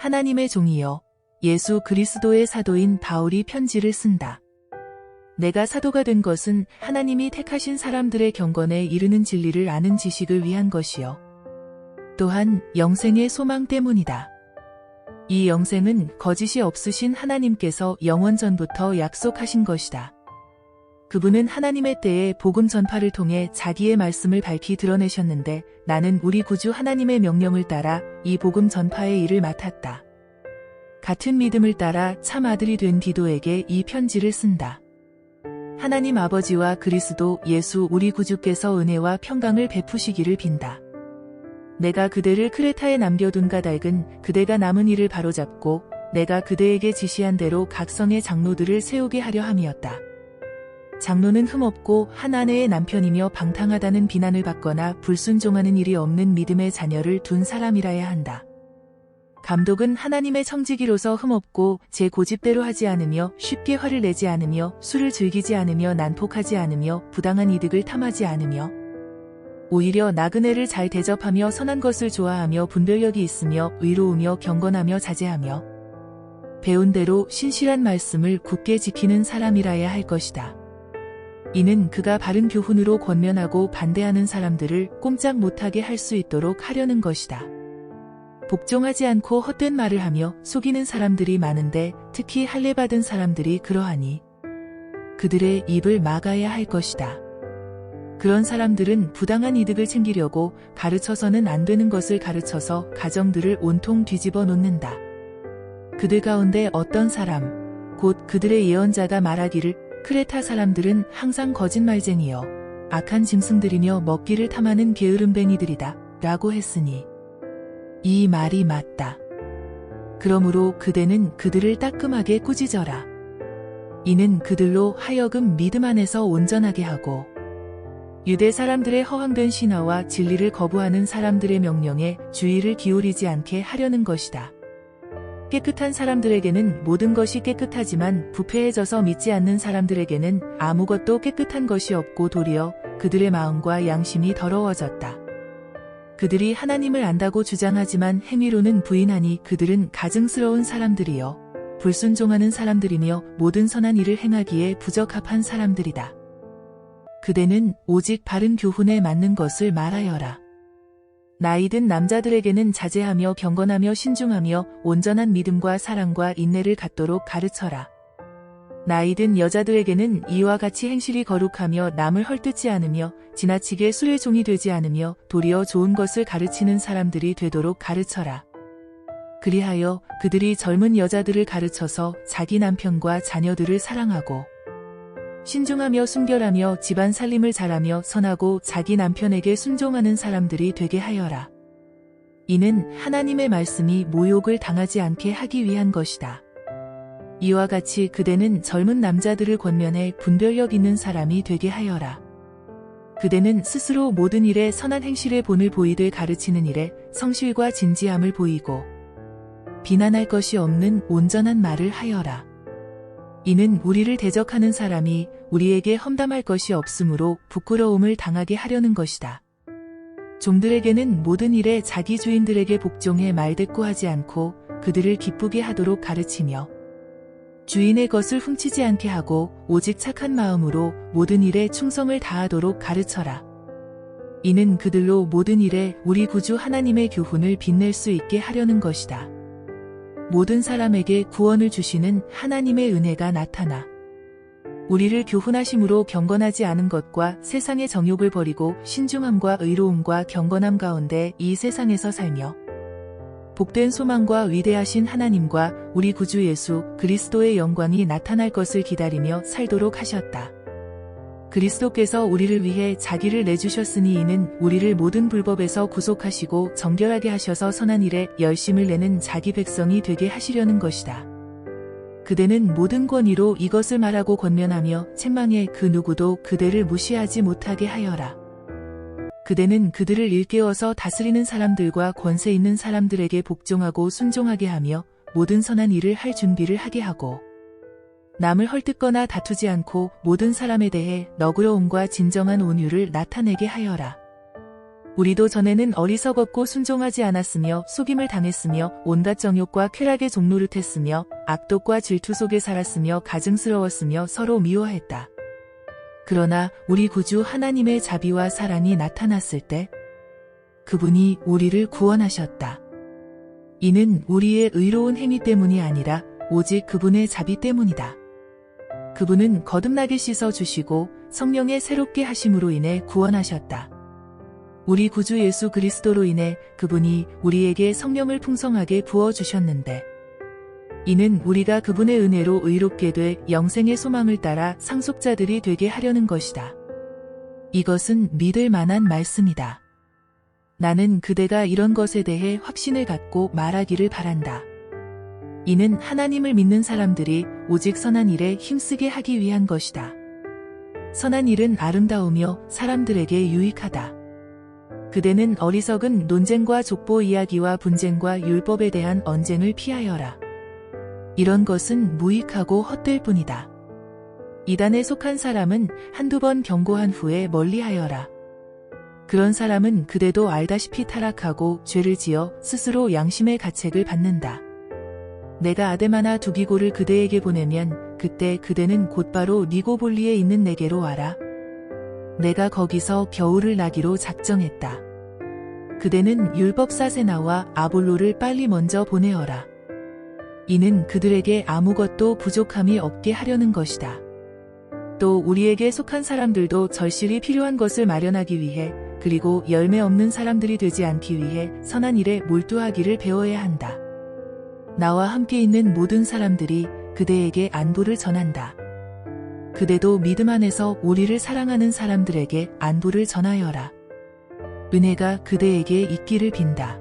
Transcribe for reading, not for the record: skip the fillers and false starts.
하나님의 종이여, 예수 그리스도의 사도인 바울이 편지를 쓴다. 내가 사도가 된 것은 하나님이 택하신 사람들의 경건에 이르는 진리를 아는 지식을 위한 것이요. 또한 영생의 소망 때문이다. 이 영생은 거짓이 없으신 하나님께서 영원 전부터 약속하신 것이다. 그분은 하나님의 때에 복음 전파를 통해 자기의 말씀을 밝히 드러내셨는데 나는 우리 구주 하나님의 명령을 따라 이 복음 전파의 일을 맡았다. 같은 믿음을 따라 참 아들이 된 디도에게 이 편지를 쓴다. 하나님 아버지와 그리스도 예수 우리 구주께서 은혜와 평강을 베푸시기를 빈다. 내가 그대를 크레타에 남겨둔 까닭은 그대가 남은 일을 바로잡고 내가 그대에게 지시한 대로 각 성의 장로들을 세우게 하려 함이었다. 장로는 흠없고 한 아내의 남편이며 방탕하다는 비난을 받거나 불순종하는 일이 없는 믿음의 자녀를 둔 사람이라야 한다. 감독은 하나님의 청지기로서 흠없고 제 고집대로 하지 않으며 쉽게 화를 내지 않으며 술을 즐기지 않으며 난폭하지 않으며 부당한 이득을 탐하지 않으며 오히려 나그네를 잘 대접하며 선한 것을 좋아하며 분별력이 있으며 의로우며 경건하며 자제하며 배운 대로 신실한 말씀을 굳게 지키는 사람이라야 할 것이다. 이는 그가 바른 교훈으로 권면하고 반대하는 사람들을 꼼짝 못하게 할 수 있도록 하려는 것이다. 복종하지 않고 헛된 말을 하며 속이는 사람들이 많은데 특히 할례받은 사람들이 그러하니 그들의 입을 막아야 할 것이다. 그런 사람들은 부당한 이득을 챙기려고 가르쳐서는 안 되는 것을 가르쳐서 가정들을 온통 뒤집어 놓는다. 그들 가운데 어떤 사람, 곧 그들의 예언자가 말하기를 크레타 사람들은 항상 거짓말쟁이여 악한 짐승들이며 먹기를 탐하는 게으름뱅이들이다 라고 했으니 이 말이 맞다. 그러므로 그대는 그들을 따끔하게 꾸짖어라. 이는 그들로 하여금 믿음 안에서 온전하게 하고 유대 사람들의 허황된 신화와 진리를 거부하는 사람들의 명령에 주의를 기울이지 않게 하려는 것이다. 깨끗한 사람들에게는 모든 것이 깨끗하지만 부패해져서 믿지 않는 사람들에게는 아무것도 깨끗한 것이 없고 도리어 그들의 마음과 양심이 더러워졌다. 그들이 하나님을 안다고 주장하지만 행위로는 부인하니 그들은 가증스러운 사람들이요 불순종하는 사람들이며 모든 선한 일을 행하기에 부적합한 사람들이다. 그대는 오직 바른 교훈에 맞는 것을 말하여라. 나이든 남자들에게는 자제하며 경건하며 신중하며 온전한 믿음과 사랑과 인내를 갖도록 가르쳐라. 나이든 여자들에게는 이와 같이 행실이 거룩하며 남을 헐뜯지 않으며 지나치게 술의 종이 되지 않으며 도리어 좋은 것을 가르치는 사람들이 되도록 가르쳐라. 그리하여 그들이 젊은 여자들을 가르쳐서 자기 남편과 자녀들을 사랑하고 신중하며 순결하며 집안 살림을 잘하며 선하고 자기 남편에게 순종하는 사람들이 되게 하여라. 이는 하나님의 말씀이 모욕을 당하지 않게 하기 위한 것이다. 이와 같이 그대는 젊은 남자들을 권면해 분별력 있는 사람이 되게 하여라. 그대는 스스로 모든 일에 선한 행실의 본을 보이되 가르치는 일에 성실과 진지함을 보이고 비난할 것이 없는 온전한 말을 하여라. 이는 우리를 대적하는 사람이 우리에게 험담할 것이 없으므로 부끄러움을 당하게 하려는 것이다. 종들에게는 모든 일에 자기 주인들에게 복종해 말대꾸하지 않고 그들을 기쁘게 하도록 가르치며 주인의 것을 훔치지 않게 하고 오직 착한 마음으로 모든 일에 충성을 다하도록 가르쳐라. 이는 그들로 모든 일에 우리 구주 하나님의 교훈을 빛낼 수 있게 하려는 것이다. 모든 사람에게 구원을 주시는 하나님의 은혜가 나타나 우리를 교훈하심으로 경건하지 않은 것과 세상의 정욕을 버리고 신중함과 의로움과 경건함 가운데 이 세상에서 살며 복된 소망과 위대하신 하나님과 우리 구주 예수 그리스도의 영광이 나타날 것을 기다리며 살도록 하셨다. 그리스도께서 우리를 위해 자기를 내주셨으니 이는 우리를 모든 불법에서 구속하시고 정결하게 하셔서 선한 일에 열심을 내는 자기 백성이 되게 하시려는 것이다. 그대는 모든 권위로 이것을 말하고 권면하며 책망해 그 누구도 그대를 무시하지 못하게 하여라. 그대는 그들을 일깨워서 다스리는 사람들과 권세 있는 사람들에게 복종하고 순종하게 하며 모든 선한 일을 할 준비를 하게 하고 남을 헐뜯거나 다투지 않고 모든 사람에 대해 너그러움과 진정한 온유를 나타내게 하여라. 우리도 전에는 어리석었고 순종하지 않았으며 속임을 당했으며 온갖 정욕과 쾌락의 종노릇했으며 악독과 질투 속에 살았으며 가증스러웠으며 서로 미워했다. 그러나 우리 구주 하나님의 자비와 사랑이 나타났을 때 그분이 우리를 구원하셨다. 이는 우리의 의로운 행위 때문이 아니라 오직 그분의 자비 때문이다. 그분은 거듭나게 씻어주시고 성령의 새롭게 하심으로 인해 구원하셨다. 우리 구주 예수 그리스도로 인해 그분이 우리에게 성령을 풍성하게 부어주셨는데 이는 우리가 그분의 은혜로 의롭게 돼 영생의 소망을 따라 상속자들이 되게 하려는 것이다. 이것은 믿을 만한 말씀이다. 나는 그대가 이런 것에 대해 확신을 갖고 말하기를 바란다. 이는 하나님을 믿는 사람들이 오직 선한 일에 힘쓰게 하기 위한 것이다. 선한 일은 아름다우며 사람들에게 유익하다. 그대는 어리석은 논쟁과 족보 이야기와 분쟁과 율법에 대한 언쟁을 피하여라. 이런 것은 무익하고 헛될 뿐이다. 이단에 속한 사람은 한두 번 경고한 후에 멀리하여라. 그런 사람은 그대도 알다시피 타락하고 죄를 지어 스스로 양심의 가책을 받는다. 내가 아데마나 두기고를 그대에게 보내면 그때 그대는 곧바로 니고볼리에 있는 내게로 와라. 내가 거기서 겨울을 나기로 작정했다. 그대는 율법사세나와 아볼로를 빨리 먼저 보내어라. 이는 그들에게 아무것도 부족함이 없게 하려는 것이다. 또 우리에게 속한 사람들도 절실히 필요한 것을 마련하기 위해 그리고 열매 없는 사람들이 되지 않기 위해 선한 일에 몰두하기를 배워야 한다. 나와 함께 있는 모든 사람들이 그대에게 안부를 전한다. 그대도 믿음 안에서 우리를 사랑하는 사람들에게 안부를 전하여라. 은혜가 그대에게 있기를 빈다.